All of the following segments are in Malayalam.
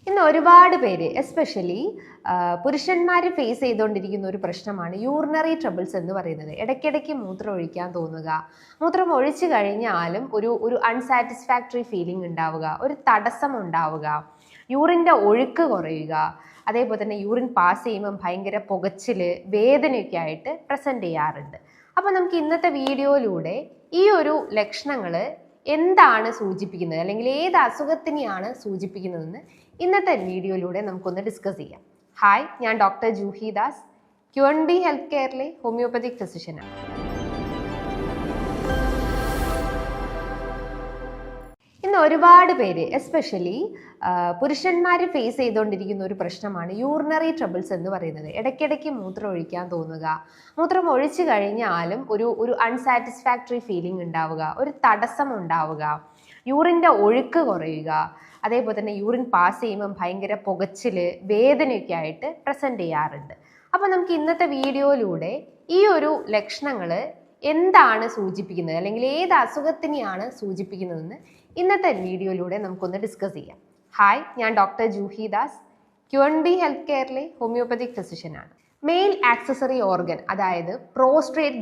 ഇന്ന് ഒരുപാട് പേര് എസ്പെഷ്യലി പുരുഷന്മാർ ഫേസ് ചെയ്തുകൊണ്ടിരിക്കുന്ന ഒരു പ്രശ്നമാണ് യൂറിനറി ട്രബിൾസ് എന്ന് പറയുന്നത്. ഇടയ്ക്കിടയ്ക്ക് മൂത്രം ഒഴിക്കാൻ തോന്നുക, മൂത്രം ഒഴിച്ചു കഴിഞ്ഞാലും ഒരു അൺസാറ്റിസ്ഫാക്ടറി ഫീലിംഗ് ഉണ്ടാവുക, ഒരു തടസ്സം ഉണ്ടാവുക, യൂറിൻ്റെ ഒഴുക്ക് കുറയുക, അതേപോലെ തന്നെ യൂറിൻ പാസ് ചെയ്യുമ്പം ഭയങ്കര പുകച്ചില്, വേദനയൊക്കെ ആയിട്ട് പ്രസൻറ്റ് ചെയ്യാറുണ്ട്. അപ്പോൾ നമുക്ക് ഇന്നത്തെ വീഡിയോയിലൂടെ ഈ ഒരു ലക്ഷണങ്ങൾ എന്താണ് സൂചിപ്പിക്കുന്നത്, അല്ലെങ്കിൽ ഏത് അസുഖത്തിനെയാണ് സൂചിപ്പിക്കുന്നതെന്ന് ഇന്നത്തെ വീഡിയോയിലൂടെ നമുക്കൊന്ന് ഡിസ്കസ് ചെയ്യാം. ഹായ്, ഞാൻ doctor Juhi Das, QNB health കെയറിലെ ഹോമിയോപ്പതിക് ഫിസിഷ്യനാണ്. ഇന്ന് ഒരുപാട് പേര് എസ്പെഷ്യലി പുരുഷന്മാർ ഫേസ് ചെയ്തുകൊണ്ടിരിക്കുന്ന ഒരു പ്രശ്നമാണ് യൂറിനറി ട്രബിൾസ് എന്ന് പറയുന്നത്. ഇടയ്ക്കിടയ്ക്ക് മൂത്രം ഒഴിക്കാൻ തോന്നുക, മൂത്രം ഒഴിച്ചു കഴിഞ്ഞാലും ഒരു അൺസാറ്റിസ്ഫാക്ടറി ഫീലിംഗ് ഉണ്ടാവുക, ഒരു തടസ്സം ഉണ്ടാവുക, യൂറിൻ്റെ ഒഴുക്ക് കുറയുക, അതേപോലെ തന്നെ യൂറിൻ പാസ് ചെയ്യുമ്പം ഭയങ്കര പുകച്ചില്, വേദനയൊക്കെ ആയിട്ട് പ്രസൻറ്റ് ചെയ്യാറുണ്ട്. അപ്പോൾ നമുക്ക് ഇന്നത്തെ വീഡിയോയിലൂടെ ഈ ഒരു ലക്ഷണങ്ങൾ എന്താണ് സൂചിപ്പിക്കുന്നത്, അല്ലെങ്കിൽ ഏത് അസുഖത്തിനെയാണ് സൂചിപ്പിക്കുന്നതെന്ന് ഇന്നത്തെ വീഡിയോയിലൂടെ നമുക്കൊന്ന് ഡിസ്കസ് ചെയ്യാം. ഹായ്, ഞാൻ doctor Juhi Das, QNB health കെയറിലെ ഹോമിയോപ്പതിക് ഫിസിഷ്യനാണ്. മെയിൽ ആക്സസറി ഓർഗൻ, അതായത് പ്രോസ്ട്രേറ്റ്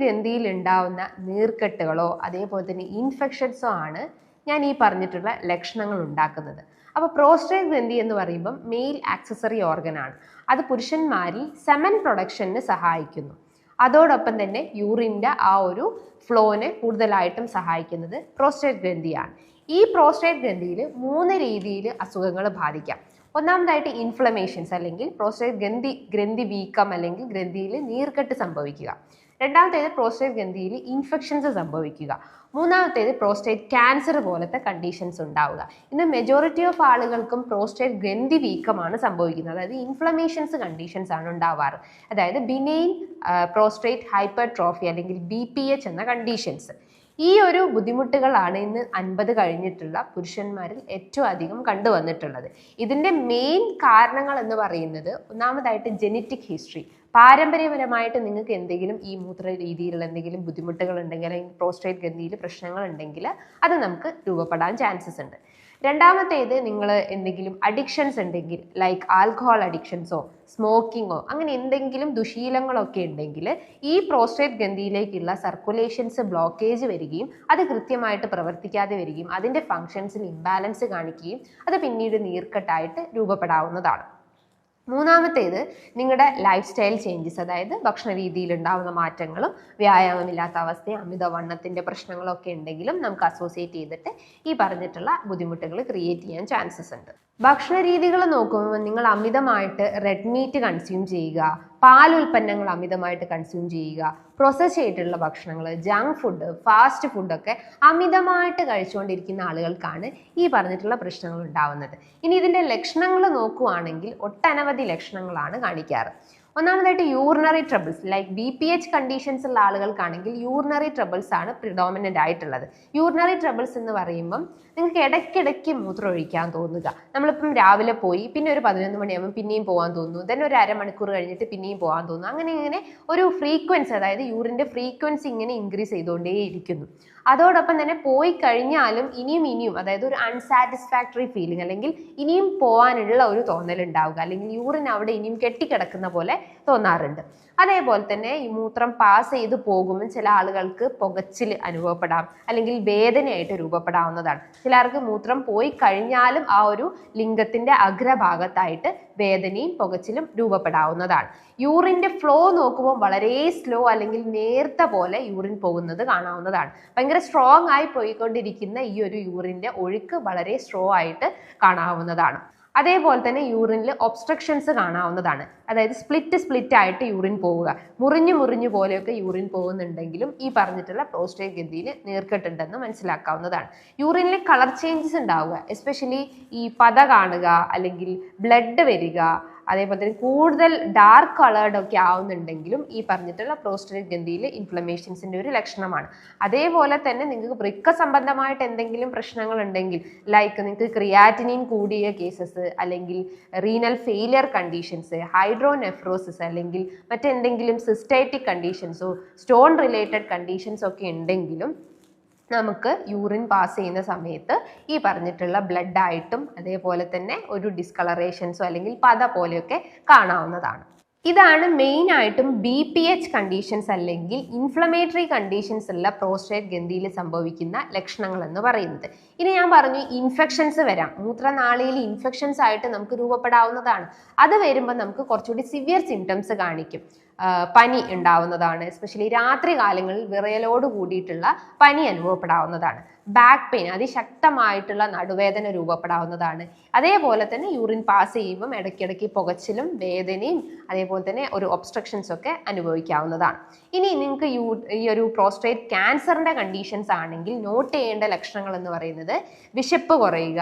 ഗ്രന്ഥിയിൽ ഉണ്ടാവുന്ന നീർക്കെട്ടുകളോ അതേപോലെ തന്നെ ഇൻഫെക്ഷൻസോ ആണ് ഞാൻ ഈ പറഞ്ഞിട്ടുള്ള ലക്ഷണങ്ങൾ ഉണ്ടാക്കുന്നത്. അപ്പോൾ പ്രോസ്ട്രേറ്റ് ഗ്രന്ഥി എന്ന് പറയുമ്പം മെയിൽ ആക്സസറി ഓർഗൻ ആണ്. അത് പുരുഷന്മാരിൽ സെമൻ പ്രൊഡക്ഷന് സഹായിക്കുന്നു. അതോടൊപ്പം തന്നെ യൂറിൻ്റെ ആ ഒരു ഫ്ലോനെ കൂടുതലായിട്ടും സഹായിക്കുന്നത് പ്രോസ്ട്രേറ്റ് ഗ്രന്ഥിയാണ്. ഈ പ്രോസ്ട്രേറ്റ് ഗ്രന്ഥിയിൽ 3 രീതിയിൽ അസുഖങ്ങൾ ബാധിക്കാം. ഒന്നാമതായിട്ട് ഇൻഫ്ലമേഷൻസ്, അല്ലെങ്കിൽ പ്രോസ്ട്രേറ്റ് ഗ്രന്ഥി വീക്കം, അല്ലെങ്കിൽ ഗ്രന്ഥിയിൽ നീർക്കെട്ട് സംഭവിക്കുക. രണ്ടാമത്തേത് പ്രോസ്ട്രേറ്റ് ഗ്രന്ഥിയിൽ ഇൻഫെക്ഷൻസ് സംഭവിക്കുക. മൂന്നാമത്തേത് പ്രോസ്റ്റേറ്റ് ക്യാൻസർ പോലത്തെ കണ്ടീഷൻസ് ഉണ്ടാവുക. ഇന്ന് മെജോറിറ്റി ഓഫ് ആളുകൾക്കും പ്രോസ്റ്റേറ്റ് ഗ്രന്ഥി വീക്കമാണ് സംഭവിക്കുന്നത്, അതായത് ഇൻഫ്ലമേഷൻസ് കണ്ടീഷൻസ് ആണ് ഉണ്ടാവാറ്. അതായത് ബിനൈൻ പ്രോസ്റ്റേറ്റ് ഹൈപ്പർട്രോഫി, അല്ലെങ്കിൽ BPH എന്ന കണ്ടീഷൻസ്. ഈ ഒരു ബുദ്ധിമുട്ടുകളാണ് ഇന്ന് 50 കഴിഞ്ഞിട്ടുള്ള പുരുഷന്മാരിൽ ഏറ്റവും അധികം കണ്ടുവന്നിട്ടുള്ളത്. ഇതിൻ്റെ മെയിൻ കാരണങ്ങൾ എന്ന് പറയുന്നത് ഒന്നാമതായിട്ട് ജെനറ്റിക് ഹിസ്റ്ററി. പാരമ്പര്യപരമായിട്ട് നിങ്ങൾക്ക് എന്തെങ്കിലും ഈ മൂത്ര രീതിയിലുള്ള എന്തെങ്കിലും ബുദ്ധിമുട്ടുകൾ ഉണ്ടെങ്കിൽ, അല്ലെങ്കിൽ പ്രോസ്ട്രേറ്റ് ഗ്രന്ഥിയിൽ പ്രശ്നങ്ങൾ ഉണ്ടെങ്കിൽ അത് നമുക്ക് രൂപപ്പെടാൻ ചാൻസസ് ഉണ്ട്. രണ്ടാമത്തേത്, നിങ്ങൾ എന്തെങ്കിലും അഡിക്ഷൻസ് ഉണ്ടെങ്കിൽ, ലൈക്ക് ആൽക്കഹോൾ അഡിക്ഷൻസോ സ്മോക്കിങ്ങോ അങ്ങനെ എന്തെങ്കിലും ദുശീലങ്ങളൊക്കെ ഉണ്ടെങ്കിൽ ഈ പ്രോസ്ട്രേറ്റ് ഗ്രന്ഥിയിലേക്കുള്ള സർക്കുലേഷൻസ് ബ്ലോക്കേജ് വരികയും അത് കൃത്യമായിട്ട് പ്രവർത്തിക്കാതെ വരികയും അതിൻ്റെ ഫങ്ഷൻസിൽ ഇംബാലൻസ് കാണിക്കുകയും അത് പിന്നീട് നീർക്കെട്ടായിട്ട് രൂപപ്പെടാവുന്നതാണ്. മൂന്നാമത്തേത്, നിങ്ങളുടെ ലൈഫ് സ്റ്റൈൽ ചേഞ്ചസ്, അതായത് ഭക്ഷണ രീതിയിൽ ഉണ്ടാകുന്ന മാറ്റങ്ങളും വ്യായാമമില്ലാത്ത അവസ്ഥയും അമിതവണ്ണത്തിൻ്റെ പ്രശ്നങ്ങളൊക്കെ ഉണ്ടെങ്കിലും നമുക്ക് അസോസിയേറ്റ് ചെയ്തിട്ട് ഈ പറഞ്ഞിട്ടുള്ള ബുദ്ധിമുട്ടുകൾ ക്രിയേറ്റ് ചെയ്യാൻ ചാൻസസ് ഉണ്ട്. ഭക്ഷണ രീതികൾ നോക്കുമ്പോൾ നിങ്ങൾ അമിതമായിട്ട് റെഡ് മീറ്റ് കൺസ്യൂം ചെയ്യുക, പാലുൽപ്പന്നങ്ങൾ അമിതമായിട്ട് കൺസ്യൂം ചെയ്യുക, പ്രോസസ് ചെയ്തിട്ടുള്ള ഭക്ഷണങ്ങൾ, ജങ്ക് ഫുഡ്, ഫാസ്റ്റ് ഫുഡൊക്കെ അമിതമായിട്ട് കഴിച്ചുകൊണ്ടിരിക്കുന്ന ആളുകൾക്കാണ് ഈ പറഞ്ഞിട്ടുള്ള പ്രശ്നങ്ങൾ ഉണ്ടാവുന്നത്. ഇനി ഇതിൻ്റെ ലക്ഷണങ്ങൾ നോക്കുകയാണെങ്കിൽ ഒട്ടനവധി ലക്ഷണങ്ങളാണ് കാണിക്കാറ്. ഒന്നാമതായിട്ട് urinary troubles, like BPH conditions ഉള്ള ആളുകൾക്കാണെങ്കിൽ യൂറിനറി ട്രബിൾസ് ആണ് പ്രിഡോമിനൻ്റ് ആയിട്ടുള്ളത്. യൂറിനറി ട്രബിൾസ് എന്ന് പറയുമ്പം നിങ്ങൾക്ക് ഇടയ്ക്കിടയ്ക്ക് മൂത്രം ഒഴിക്കാൻ തോന്നുക. നമ്മളിപ്പം രാവിലെ പോയി പിന്നെ ഒരു 11 മണിയാകുമ്പോൾ പിന്നെയും പോകാൻ തോന്നുന്നു, then ഒരു അരമണിക്കൂർ കഴിഞ്ഞിട്ട് പിന്നെയും പോകാൻ തോന്നുന്നു. അങ്ങനെ ഒരു ഫ്രീക്വൻസി, അതായത് യൂറിൻ്റെ ഫ്രീക്വൻസി ഇങ്ങനെ ഇൻക്രീസ് ചെയ്തുകൊണ്ടേയിരിക്കുന്നു. അതോടൊപ്പം തന്നെ പോയി കഴിഞ്ഞാലും ഇനിയും അതായത് ഒരു അൺസാറ്റിസ്ഫാക്ടറി ഫീലിംഗ്, അല്ലെങ്കിൽ ഇനിയും പോകാനുള്ള ഒരു തോന്നൽ ഉണ്ടാവുക, അല്ലെങ്കിൽ യൂറിൻ അവിടെ ഇനിയും കെട്ടിക്കിടക്കുന്ന പോലെ തോന്നാറുണ്ട്. അതേപോലെ തന്നെ ഈ മൂത്രം പാസ് ചെയ്ത് പോകുമ്പോൾ ചില ആളുകൾക്ക് പുകച്ചിൽ അനുഭവപ്പെടാം, അല്ലെങ്കിൽ വേദനയായിട്ട് രൂപപ്പെടാവുന്നതാണ്. ചിലർക്ക് മൂത്രം പോയി കഴിഞ്ഞാലും ആ ഒരു ലിംഗത്തിന്റെ അഗ്രഭാഗത്തായിട്ട് വേദനയും പുകച്ചിലും രൂപപ്പെടാവുന്നതാണ്. യൂറിന്റെ ഫ്ലോ നോക്കുമ്പോൾ വളരെ സ്ലോ, അല്ലെങ്കിൽ നേർത്ത പോലെ യൂറിൻ പോകുന്നത് കാണാവുന്നതാണ്. ഭയങ്കര സ്ട്രോങ് ആയി പോയിക്കൊണ്ടിരിക്കുന്ന ഈ ഒരു യൂറിന്റെ ഒഴുക്ക് വളരെ സ്ലോ ആയിട്ട് കാണാവുന്നതാണ്. അതേപോലെ തന്നെ യൂറിനിൽ ഒബ്സ്ട്രക്ഷൻസ് കാണാവുന്നതാണ്, അതായത് സ്പ്ലിറ്റ് ആയിട്ട് യൂറിൻ പോവുക, മുറിഞ്ഞു പോലെയൊക്കെ യൂറിൻ പോകുന്നുണ്ടെങ്കിലും ഈ പറഞ്ഞിട്ടുള്ള പ്രോസ്ട്രേറ്റ് ഗ്രന്ഥിയിൽ നീർക്കെട്ടുണ്ടെന്ന് മനസ്സിലാക്കാവുന്നതാണ്. യൂറിനിൽ കളർ ചേഞ്ചസ് ഉണ്ടാവുക, എസ്പെഷ്യലി ഈ പത കാണുക, അല്ലെങ്കിൽ ബ്ലഡ് വരിക, അതേപോലെ തന്നെ കൂടുതൽ ഡാർക്ക് കളേർഡ് ഒക്കെ ആവുന്നുണ്ടെങ്കിലും ഈ പറഞ്ഞിട്ടുള്ള പ്രോസ്ട്രേറ്റ് ഗ്രന്ഥിയിൽ ഇൻഫ്ലമേഷൻസിൻ്റെ ഒരു ലക്ഷണമാണ്. അതേപോലെ തന്നെ നിങ്ങൾക്ക് വൃക്ക സംബന്ധമായിട്ട് എന്തെങ്കിലും പ്രശ്നങ്ങൾ ഉണ്ടെങ്കിൽ, ലൈക്ക് നിങ്ങൾക്ക് ക്രിയാറ്റിനിൻ കൂടിയ കേസസ്, അല്ലെങ്കിൽ റീനൽ ഫെയിലിയർ കണ്ടീഷൻസ്, ഹൈഡ്രോനെഫ്രോസിസ്, അല്ലെങ്കിൽ മറ്റെന്തെങ്കിലും സിസ്റ്റൈറ്റിക് കണ്ടീഷൻസോ സ്റ്റോൺ റിലേറ്റഡ് കണ്ടീഷൻസ് ഒക്കെ ഉണ്ടെങ്കിലും നമുക്ക് യൂറിൻ പാസ് ചെയ്യുന്ന സമയത്ത് ഈ പറഞ്ഞിട്ടുള്ള ബ്ലഡ് ആയിട്ടും അതേപോലെ തന്നെ ഒരു ഡിസ്കളറേഷൻസോ അല്ലെങ്കിൽ പത പോലെയൊക്കെ കാണാവുന്നതാണ്. ഇതാണ് മെയിൻ ആയിട്ടും BPH കണ്ടീഷൻസ് അല്ലെങ്കിൽ ഇൻഫ്ലമേറ്ററി കണ്ടീഷൻസ് ഉള്ള പ്രോസ്റ്റേറ്റ് ഗ്രന്ഥിയിൽ സംഭവിക്കുന്ന ലക്ഷണങ്ങൾ എന്ന് പറയുന്നത്. ഇനി ഞാൻ പറഞ്ഞു ഇൻഫെക്ഷൻസ് വരാം, മൂത്രനാളിയിൽ ഇൻഫെക്ഷൻസ് ആയിട്ട് നമുക്ക് രൂപപ്പെടാവുന്നതാണ്. അത് വരുമ്പോൾ നമുക്ക് കുറച്ചുകൂടി സിവിയർ സിംറ്റംസ് കാണിക്കും. പനി ഉണ്ടാവുന്നതാണ്, എസ്പെഷ്യലി രാത്രി കാലങ്ങളിൽ വിറയലോട് കൂടിയിട്ടുള്ള പനി അനുഭവപ്പെടാവുന്നതാണ്. ബാക്ക് പെയിൻ, അതിശക്തമായിട്ടുള്ള നടുവേദന രൂപപ്പെടാവുന്നതാണ്. അതേപോലെ തന്നെ യൂറിൻ പാസ് ചെയ്യുമ്പം ഇടയ്ക്കിടയ്ക്ക് പുകച്ചിലും വേദനയും അതേപോലെ തന്നെ ഒരു ഒബ്സ്ട്രക്ഷൻസ് ഒക്കെ അനുഭവിക്കാവുന്നതാണ്. ഇനി നിങ്ങൾക്ക് ഈ ഒരു പ്രോസ്റ്റേറ്റ് ക്യാൻസറിന്റെ കണ്ടീഷൻസ് ആണെങ്കിൽ നോട്ട് ചെയ്യേണ്ട ലക്ഷണങ്ങൾ എന്ന് പറയുന്നത് വിശപ്പ് കുറയുക,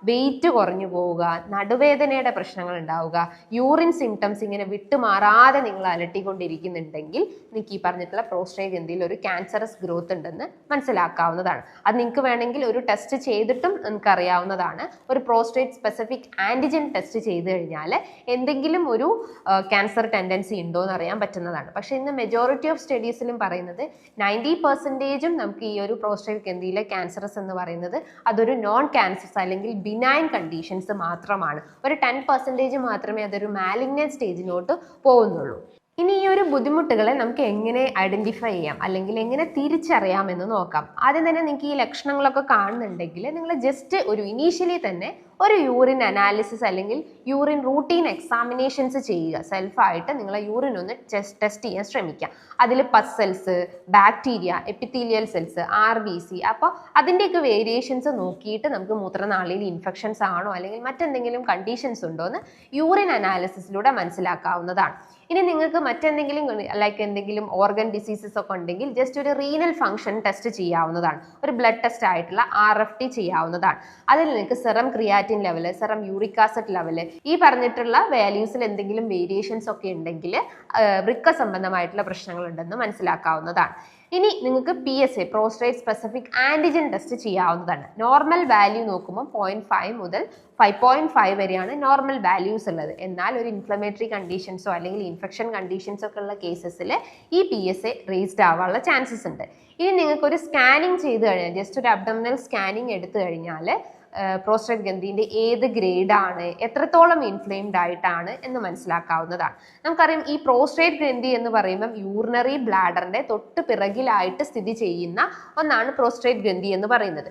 വെയിറ്റ് കുറഞ്ഞു പോവുക, നടുവേദനയുടെ പ്രശ്നങ്ങൾ ഉണ്ടാവുക, യൂറിൻ സിംറ്റംസ് ഇങ്ങനെ വിട്ടുമാറാതെ നിങ്ങൾ അലട്ടിക്കൊണ്ടിരിക്കുന്നുണ്ടെങ്കിൽ നിങ്ങൾക്ക് ഈ പറഞ്ഞിട്ടുള്ള പ്രോസ്റ്റേറ്റ് ഗ്രന്ഥിയിൽ ഒരു ക്യാൻസറസ് ഗ്രോത്ത് ഉണ്ടെന്ന് മനസ്സിലാക്കാവുന്നതാണ്. അത് നിങ്ങൾക്ക് വേണമെങ്കിൽ ഒരു ടെസ്റ്റ് ചെയ്തിട്ടും നിങ്ങൾക്ക് അറിയാവുന്നതാണ്. ഒരു പ്രോസ്റ്റേറ്റ് സ്പെസിഫിക് ആന്റിജൻ ടെസ്റ്റ് ചെയ്ത് കഴിഞ്ഞാൽ എന്തെങ്കിലും ഒരു ക്യാൻസർ ടെൻഡൻസി ഉണ്ടോ എന്ന് അറിയാൻ പറ്റുന്നതാണ്. പക്ഷേ ഇന്ന് മെജോറിറ്റി ഓഫ് സ്റ്റഡീസിലും പറയുന്നത് 90% നമുക്ക് ഈ ഒരു പ്രോസ്റ്റേറ്റ് ഗ്രന്ഥിയിലെ ക്യാൻസറസ് എന്ന് പറയുന്നത് അതൊരു നോൺ ക്യാൻസർസ് അല്ലെങ്കിൽ ബിനൈൻ കണ്ടീഷൻസ് മാത്രമാണ്. ഒരു 10% മാത്രമേ അതൊരു മാലിഗ്നന്റ് സ്റ്റേജിലോട്ട് പോകുന്നുള്ളൂ. ഇനി ഈ ഒരു ബുദ്ധിമുട്ടുകളെ നമുക്ക് എങ്ങനെ ഐഡന്റിഫൈ ചെയ്യാം അല്ലെങ്കിൽ എങ്ങനെ തിരിച്ചറിയാം എന്ന് നോക്കാം. ആദ്യം തന്നെ നിങ്ങൾക്ക് ഈ ലക്ഷണങ്ങളൊക്കെ കാണുന്നുണ്ടെങ്കിൽ നിങ്ങൾ ജസ്റ്റ് ഒരു ഇനീഷ്യലി തന്നെ ഒരു യൂറിൻ അനാലിസിസ് അല്ലെങ്കിൽ യൂറിൻ റൂട്ടീൻ എക്സാമിനേഷൻസ് ചെയ്യുക. സെൽഫായിട്ട് നിങ്ങളെ യൂറിൻ ഒന്ന് ടെസ്റ്റ് ചെയ്യാൻ ശ്രമിക്കുക. അതിൽ pus cells, bacteria, epithelial cells, RBC, അപ്പോൾ അതിൻ്റെയൊക്കെ വേരിയേഷൻസ് നോക്കിയിട്ട് നമുക്ക് മൂത്രനാളിയിൽ ഇൻഫെക്ഷൻസ് ആണോ അല്ലെങ്കിൽ മറ്റെന്തെങ്കിലും കണ്ടീഷൻസ് ഉണ്ടോ എന്ന് യൂറിൻ അനാലിസിസിലൂടെ മനസ്സിലാക്കാവുന്നതാണ്. ഇനി നിങ്ങൾക്ക് മറ്റെന്തെങ്കിലും ലൈക്ക് എന്തെങ്കിലും ഓർഗൻ ഡിസീസസ് ഒക്കെ ഉണ്ടെങ്കിൽ ജസ്റ്റ് ഒരു റീനൽ ഫംഗ്ഷൻ ടെസ്റ്റ് ചെയ്യാവുന്നതാണ്. ഒരു ബ്ലഡ് ടെസ്റ്റ് ആയിട്ടുള്ള RFT ചെയ്യാവുന്നതാണ്. അതിൽ നിങ്ങൾക്ക് serum creatine level, serum uric acid level, ഈ പറഞ്ഞിട്ടുള്ള വാല്യൂസിൽ എന്തെങ്കിലും വേരിയേഷൻസ് ഒക്കെ ഉണ്ടെങ്കിൽ വൃക്ക സംബന്ധമായിട്ടുള്ള പ്രശ്നങ്ങൾ ഉണ്ടെന്ന് മനസ്സിലാക്കാവുന്നതാണ്. ഇനി നിങ്ങൾക്ക് PSA prostate specific antigen test ചെയ്യാവുന്നതാണ്. നോർമൽ വാല്യൂ നോക്കുമ്പോൾ 0.5 മുതൽ 5.5 വരെയാണ് നോർമൽ വാല്യൂസ് ഉള്ളത്. എന്നാൽ ഒരു ഇൻഫ്ലമേറ്ററി കണ്ടീഷൻസോ അല്ലെങ്കിൽ ഇൻഫെക്ഷൻ കണ്ടീഷൻസോ ഒക്കെ ഉള്ള കേസസിൽ ഈ PSA റേസ്ഡ് ആവാനുള്ള ചാൻസസ് ഉണ്ട്. ഇനി നിങ്ങൾക്ക് ഒരു സ്കാനിങ് ചെയ്ത് കഴിഞ്ഞാൽ, ജസ്റ്റ് ഒരു അബ്ഡോമിനൽ സ്കാനിങ് എടുത്തു കഴിഞ്ഞാൽ പ്രോസ്റ്റേറ്റ് ഗ്രന്ഥിന്റെ ഏത് ഗ്രേഡാണ്, എത്രത്തോളം ഇൻഫ്ലെയിംഡ് ആയിട്ടാണ് എന്ന് മനസ്സിലാക്കാവുന്നതാണ്. നമുക്കറിയാം ഈ പ്രോസ്റ്റേറ്റ് ഗ്രന്ഥി എന്ന് പറയുമ്പം യൂറിനറി ബ്ലാഡറിന്റെ തൊട്ട് പിറകിലായിട്ട് സ്ഥിതി ചെയ്യുന്ന ഒന്നാണ് പ്രോസ്റ്റേറ്റ് ഗ്രന്ഥി എന്ന് പറയുന്നത്.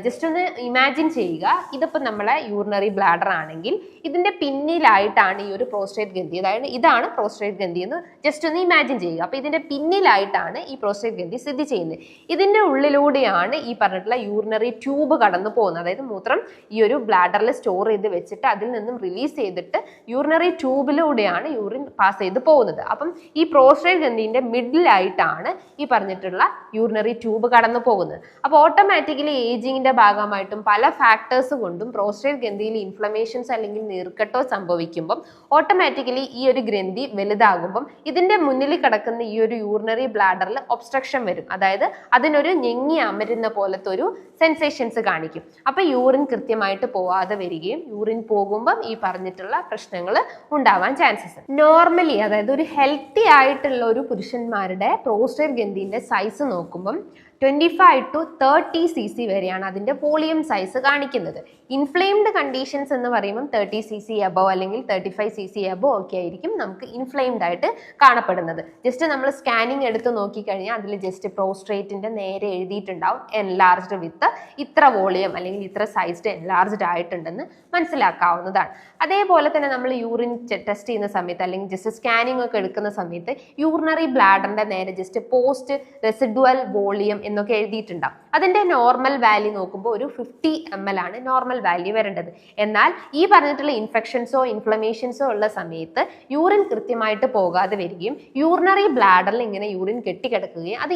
ജസ്റ്റ് ഒന്ന് ഇമാജിൻ ചെയ്യുക, ഇതിപ്പോൾ നമ്മളെ യൂറിനറി ബ്ലാഡർ ആണെങ്കിൽ ഇതിന്റെ പിന്നിലായിട്ടാണ് ഈ ഒരു പ്രോസ്റ്റേറ്റ് ഗ്രന്ഥി, അതായത് ഇതാണ് പ്രോസ്റ്റേറ്റ് ഗ്രന്ഥി എന്ന് ജസ്റ്റ് ഒന്ന് ഇമാജിൻ ചെയ്യുക. അപ്പോൾ ഇതിന്റെ പിന്നിലായിട്ടാണ് ഈ പ്രോസ്റ്റേറ്റ് ഗ്രന്ഥി സ്ഥിതി ചെയ്യുന്നത്. ഇതിന്റെ ഉള്ളിലൂടെയാണ് ഈ പറഞ്ഞിട്ടുള്ള യൂറിനറി ട്യൂബ് കടന്നു പോകുന്നത്. അതായത് മൂത്രം ഈ ഒരു ബ്ലാഡറിൽ സ്റ്റോർ ചെയ്ത് വെച്ചിട്ട് അതിൽ നിന്നും റിലീസ് ചെയ്തിട്ട് യൂറിനറി ട്യൂബിലൂടെയാണ് യൂറിൻ പാസ് ചെയ്ത് പോകുന്നത്. അപ്പം ഈ പ്രോസ്റ്റേറ്റ് ഗ്രന്ഥിന്റെ മിഡിലായിട്ടാണ് ഈ പറഞ്ഞിട്ടുള്ള യൂറിനറി ട്യൂബ് കടന്നു പോകുന്നത്. അപ്പോൾ ഓട്ടോമാറ്റിക്കലി ഏജിങ്ങിന്റെ ഭാഗമായിട്ടും പല ഫാക്ടേഴ്സ് കൊണ്ടും പ്രോസ്റ്റേറ്റ് ഗ്രന്ഥിയിൽ ഇൻഫ്ലമേഷൻസ് അല്ലെങ്കിൽ നീർക്കെട്ടോ സംഭവിക്കുമ്പം ഓട്ടോമാറ്റിക്കലി ഈ ഒരു ഗ്രന്ഥി വലുതാകുമ്പം ഇതിന്റെ മുന്നിൽ കിടക്കുന്ന ഈ ഒരു യൂറിനറി ബ്ലാഡറിൽ ഒബ്സ്ട്രക്ഷൻ വരും. അതായത് അതിനൊരു ഞെങ്ങി അമരുന്ന പോലത്തെ ഒരു സെൻസേഷൻസ് കാണിക്കും. അപ്പൊ യൂറിൻ കൃത്യമായിട്ട് പോവാതെ വരികയും യൂറിൻ പോകുമ്പം ഈ പറഞ്ഞിട്ടുള്ള പ്രശ്നങ്ങൾ ഉണ്ടാവാൻ ചാൻസസ്. നോർമലി അതായത് ഒരു ഹെൽത്തി ആയിട്ടുള്ള ഒരു പുരുഷന്മാരുടെ പ്രോസ്റ്റേറ്റ് ഗ്രന്ഥിന്റെ സൈസ് നോക്കുമ്പം 25 to 30 cc വരെയാണ് അതിന്റെ വോളിയം സൈസ് കാണിക്കുന്നത്. ഇൻഫ്ലെയിംഡ് കണ്ടീഷൻസ് എന്ന് പറയുമ്പോൾ 30 cc അബവ് അല്ലെങ്കിൽ 35 cc അബവ് ഒക്കെ ആയിരിക്കും നമുക്ക് ഇൻഫ്ലെയിംഡ് ആയിട്ട് കാണപ്പെടുന്നത്. ജസ്റ്റ് നമ്മൾ സ്കാനിങ് എടുത്ത് നോക്കിക്കഴിഞ്ഞാൽ അതിൽ ജസ്റ്റ് പ്രോസ്ട്രേറ്റിന്റെ നേരെ എഴുതിയിട്ടുണ്ടാവും എൻലാർജ്ഡ് വിത്ത് ഇത്ര വോളിയം അല്ലെങ്കിൽ ഇത്ര സൈസ്ഡ് എൻലാർജ്ഡ് ആയിട്ടുണ്ടെന്ന് മനസ്സിലാക്കാവുന്നതാണ്. അതേപോലെ തന്നെ നമ്മൾ യൂറിൻ ടെസ്റ്റ് ചെയ്യുന്ന സമയത്ത് അല്ലെങ്കിൽ ജസ്റ്റ് സ്കാനിങ് ഒക്കെ എടുക്കുന്ന സമയത്ത് യൂറിനറി ബ്ലാഡറിന്റെ നേരെ ജസ്റ്റ് പോസ്റ്റ് റെസിഡുവൽ വോളിയം എന്നൊക്കെ എഴുതിയിട്ടുണ്ടാവും. അതിന്റെ നോർമൽ വാല്യൂ നോക്കുമ്പോൾ ഒരു 50 ml ആണ് നോർമൽ വാല്യൂ വരേണ്ടത്. എന്നാൽ ഈ പറഞ്ഞിട്ടുള്ള ഇൻഫെക്ഷൻസോ ഇൻഫ്ലമേഷൻസോ ഉള്ള സമയത്ത് യൂറിൻ കൃത്യമായിട്ട് പോകാതെ വരികയും യൂറിനറി ബ്ലാഡറിൽ ഇങ്ങനെ യൂറിൻ കെട്ടിക്കിടക്കുകയും അത്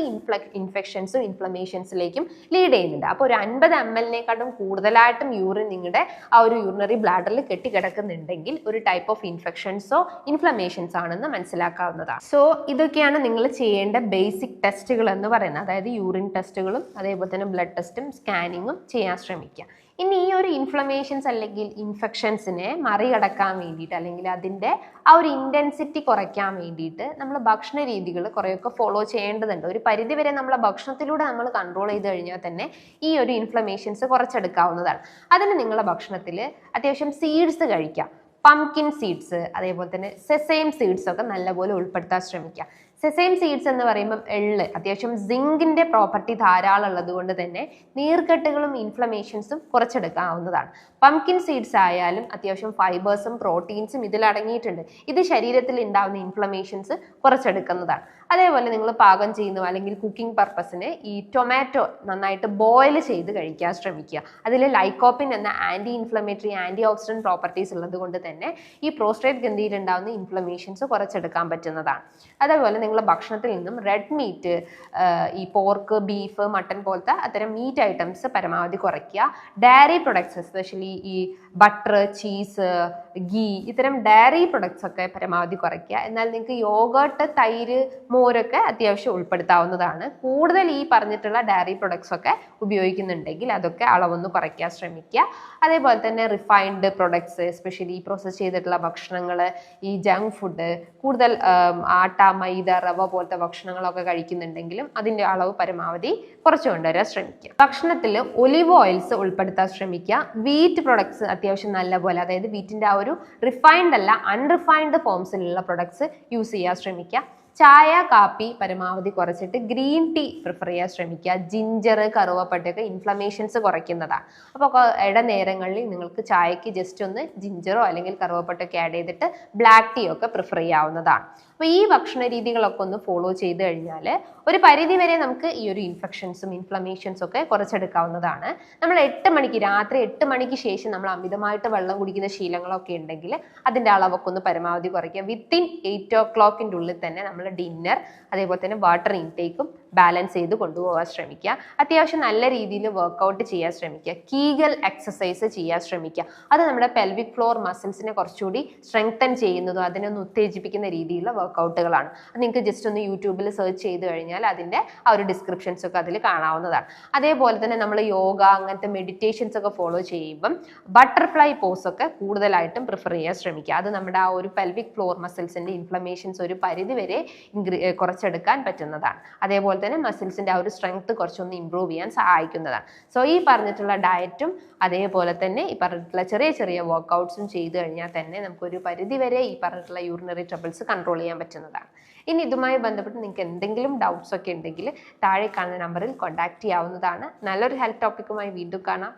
ഇൻഫെക്ഷൻസും ഇൻഫ്ലമേഷൻസിലേക്കും ലീഡ് ചെയ്യുന്നുണ്ട്. അപ്പോൾ ഒരു 50 ml കൂടുതലായിട്ടും യൂറിൻ നിങ്ങളുടെ ആ ഒരു യൂറിനറി ബ്ലാഡറിൽ കെട്ടിക്കിടക്കുന്നുണ്ടെങ്കിൽ ഒരു ടൈപ്പ് ഓഫ് ഇൻഫെക്ഷൻസോ ഇൻഫ്ലമേഷൻസ് ആണെന്ന് മനസ്സിലാക്കാവുന്നതാണ്. സോ ഇതൊക്കെയാണ് നിങ്ങൾ ചെയ്യേണ്ട ബേസിക് ടെസ്റ്റുകൾ എന്ന് പറയുന്നത്. അതായത് യൂറിൻ ടെസ്റ്റുകളും അതേപോലെ തന്നെ ബ്ലഡ് ടെസ്റ്റും സ്കാനിങ്ങും ചെയ്യാൻ ശ്രമിക്കുക. ഇനി ഈ ഒരു ഇൻഫ്ലമേഷൻസ് അല്ലെങ്കിൽ ഇൻഫെക്ഷൻസിനെ മറികടക്കാൻ വേണ്ടിയിട്ട് അല്ലെങ്കിൽ അതിൻ്റെ ആ ഒരു ഇൻറ്റൻസിറ്റി കുറയ്ക്കാൻ വേണ്ടിയിട്ട് നമ്മൾ ഭക്ഷണ രീതികൾ കുറേയൊക്കെ ഫോളോ ചെയ്യേണ്ടതുണ്ട്. ഒരു പരിധിവരെ നമ്മളെ ഭക്ഷണത്തിലൂടെ നമ്മൾ കൺട്രോൾ ചെയ്ത് കഴിഞ്ഞാൽ തന്നെ ഈ ഒരു ഇൻഫ്ലമേഷൻസ് കുറച്ചെടുക്കാവുന്നതാണ്. അതിന് നിങ്ങളുടെ ഭക്ഷണത്തിൽ അത്യാവശ്യം സീഡ്സ് കഴിക്കാം. പംകിൻ സീഡ്സ്, അതേപോലെ തന്നെ സെസെയിം സീഡ്സ് ഒക്കെ നല്ലപോലെ ഉൾപ്പെടുത്താൻ ശ്രമിക്കുക. സെസെയിം സീഡ്സ് എന്ന് പറയുമ്പോൾ എള്ള് അത്യാവശ്യം സിങ്കിന്റെ പ്രോപ്പർട്ടി ധാരാളം ഉള്ളത് കൊണ്ട് തന്നെ നീർക്കെട്ടുകളും ഇൻഫ്ലമേഷൻസും കുറച്ചെടുക്കാവുന്നതാണ്. പംകിൻ സീഡ്സ് ആയാലും അത്യാവശ്യം ഫൈബേഴ്സും പ്രോട്ടീൻസും ഇതിൽ അടങ്ങിയിട്ടുണ്ട്. ഇത് ശരീരത്തിൽ ഉണ്ടാകുന്ന ഇൻഫ്ലമേഷൻസ് കുറച്ചെടുക്കുന്നതാണ്. അതേപോലെ നിങ്ങൾ പാകം ചെയ്യുന്നു അല്ലെങ്കിൽ കുക്കിംഗ് പർപ്പസിന് ഈ ടൊമാറ്റോ നന്നായിട്ട് ബോയിൽ ചെയ്ത് കഴിക്കാൻ ശ്രമിക്കുക. അതിൽ ലൈക്കോപ്പിൻ എന്ന anti inflammatory anti oxidant properties ഉള്ളത് കൊണ്ട് തന്നെ ഈ പ്രോസ്ട്രേറ്റ് ഗ്രന്ഥിയിൽ ഉണ്ടാകുന്ന ഇൻഫ്ലമേഷൻസ് കുറച്ചെടുക്കാൻ പറ്റുന്നതാണ്. അതേപോലെ നിങ്ങളുടെ ഭക്ഷണത്തിൽ നിന്നും റെഡ് മീറ്റ്, ഈ പോർക്ക്, ബീഫ്, മട്ടൺ പോലത്തെ അത്തരം മീറ്റ് ഐറ്റംസ് പരമാവധി കുറയ്ക്കുക. ഡയറി പ്രൊഡക്ട്സ് എസ്പെഷ്യലി ഈ ബട്ടർ, ചീസ്, ഗീ ഇത്തരം ഡയറി പ്രൊഡക്ട്സ് ഒക്കെ പരമാവധി കുറയ്ക്കുക. എന്നാൽ നിങ്ങൾക്ക് യോഗർട്ട്, തൈര്, മോരൊക്കെ അത്യാവശ്യം ഉൾപ്പെടുത്താവുന്നതാണ്. കൂടുതൽ ഈ പറഞ്ഞിട്ടുള്ള ഡയറി പ്രൊഡക്ട്സ് ഒക്കെ ഉപയോഗിക്കുന്നുണ്ടെങ്കിൽ അതൊക്കെ അളവൊന്ന് കുറയ്ക്കാൻ ശ്രമിക്കുക. അതേപോലെ തന്നെ റിഫൈൻഡ് പ്രൊഡക്ട്സ് എസ്പെഷ്യലി പ്രോസസ് ചെയ്തിട്ടുള്ള ഭക്ഷണങ്ങൾ, ഈ ജങ്ക് ഫുഡ്, കൂടുതൽ ആട്ട, മൈദ, റവ പോലത്തെ ഭക്ഷണങ്ങളൊക്കെ കഴിക്കുന്നുണ്ടെങ്കിലും അതിൻ്റെ അളവ് പരമാവധി കുറച്ചു കൊണ്ടുവരാൻ ശ്രമിക്കുക. ഭക്ഷണത്തിൽ ഒലിവ് ഓയിൽസ് ഉൾപ്പെടുത്താൻ ശ്രമിക്കുക. വീറ്റ് പ്രൊഡക്ട്സ് അത്യാവശ്യം നല്ലപോലെ, അതായത് വീറ്റിൻ്റെ ആ ഒരു റിഫൈൻഡ് അല്ല അൺറിഫൈൻഡ് ഫോംസിലുള്ള പ്രൊഡക്ട്സ് യൂസ് ചെയ്യാൻ ശ്രമിക്കുക. ചായ, കാപ്പി പരമാവധി കുറച്ചിട്ട് ഗ്രീൻ ടീ പ്രിഫർ ചെയ്യാൻ ശ്രമിക്കുക. ജിഞ്ചർ, കറുവപ്പട്ടയൊക്കെ ഇൻഫ്ലമേഷൻസ് കുറയ്ക്കുന്നതാണ്. അപ്പോൾ ഇടനേരങ്ങളിൽ നിങ്ങൾക്ക് ചായക്ക് ജസ്റ്റ് ഒന്ന് ജിഞ്ചറോ അല്ലെങ്കിൽ കറുവപ്പട്ടയൊക്കെ ആഡ് ചെയ്തിട്ട് ബ്ലാക്ക് ടീ ഒക്കെ പ്രിഫർ ചെയ്യാവുന്നതാണ്. അപ്പോൾ ഈ ഭക്ഷണ രീതികളൊക്കെ ഒന്ന് ഫോളോ ചെയ്ത് കഴിഞ്ഞാൽ ഒരു പരിധി വരെ നമുക്ക് ഈ ഒരു ഇൻഫെക്ഷൻസും ഇൻഫ്ലമേഷൻസും ഒക്കെ കുറച്ചെടുക്കാവുന്നതാണ്. നമ്മൾ രാത്രി 8 മണിക്ക് ശേഷം നമ്മൾ അമിതമായിട്ട് വെള്ളം കുടിക്കുന്ന ശീലങ്ങളൊക്കെ ഉണ്ടെങ്കിൽ അതിൻ്റെ അളവൊക്കെ ഒന്ന് പരമാവധി കുറയ്ക്കുക. വിത്തിൻ 8 o'clock ഉള്ളിൽ തന്നെ നമ്മൾ ഡിന്നർ അതേപോലെ തന്നെ വാട്ടർ ഇൻടേക്കും ബാലൻസ് ചെയ്ത് കൊണ്ടുപോകാൻ ശ്രമിക്കുക. അത്യാവശ്യം നല്ല രീതിയിൽ വർക്കൗട്ട് ചെയ്യാൻ ശ്രമിക്കുക. കീഗൽ എക്സസൈസ് ചെയ്യാൻ ശ്രമിക്കുക. അത് നമ്മുടെ പെൽവിക് ഫ്ലോർ മസിൽസിനെ കുറച്ചുകൂടി സ്ട്രെങ്തൻ ചെയ്യുന്നതും അതിനൊന്ന് ഉത്തേജിപ്പിക്കുന്ന രീതിയിലുള്ള വർക്കൗട്ടുകളാണ്. അത് നിങ്ങൾക്ക് ജസ്റ്റ് ഒന്ന് യൂട്യൂബിൽ സെർച്ച് ചെയ്ത് കഴിഞ്ഞാൽ അതിൻ്റെ ആ ഒരു ഡിസ്ക്രിപ്ഷൻസ് ഒക്കെ അതിൽ കാണാവുന്നതാണ്. അതേപോലെ തന്നെ നമ്മൾ യോഗ അങ്ങനത്തെ മെഡിറ്റേഷൻസ് ഒക്കെ ഫോളോ ചെയ്യുമ്പം ബട്ടർഫ്ലൈ പോസ് ഒക്കെ കൂടുതലായിട്ടും പ്രിഫർ ചെയ്യാൻ ശ്രമിക്കുക. അത് നമ്മുടെ ആ ഒരു പെൽവിക് ഫ്ലോർ മസിൽസിൻ്റെ ഇൻഫ്ലമേഷൻസ് ഒരു പരിധി വരെ കുറച്ചെടുക്കാൻ പറ്റുന്നതാണ്. അതേപോലെ തന്നെ മസിൽസിൻ്റെ ആ ഒരു സ്ട്രെങ്ത് കുറച്ചൊന്ന് ഇമ്പ്രൂവ് ചെയ്യാൻ സഹായിക്കുന്നതാണ്. സോ ഈ പറഞ്ഞിട്ടുള്ള ഡയറ്റും അതേപോലെ തന്നെ ഈ പറഞ്ഞിട്ടുള്ള ചെറിയ ചെറിയ വർക്കൗട്ട്സും ചെയ്തു കഴിഞ്ഞാൽ തന്നെ നമുക്കൊരു പരിധി വരെ ഈ പറഞ്ഞിട്ടുള്ള യൂറിനറി ട്രബിൾസ് കൺട്രോൾ ചെയ്യാൻ പറ്റുന്നതാണ്. ഇനി ഇതുമായി ബന്ധപ്പെട്ട് നിങ്ങൾക്ക് എന്തെങ്കിലും ഡൗട്ട്സ് ഒക്കെ ഉണ്ടെങ്കിൽ താഴെ കാണുന്ന നമ്പറിൽ കോൺടാക്ട് ചെയ്യാവുന്നതാണ്. നല്ലൊരു ഹെൽത്ത് ടോപ്പിക്കുമായി വീണ്ടും കാണാം.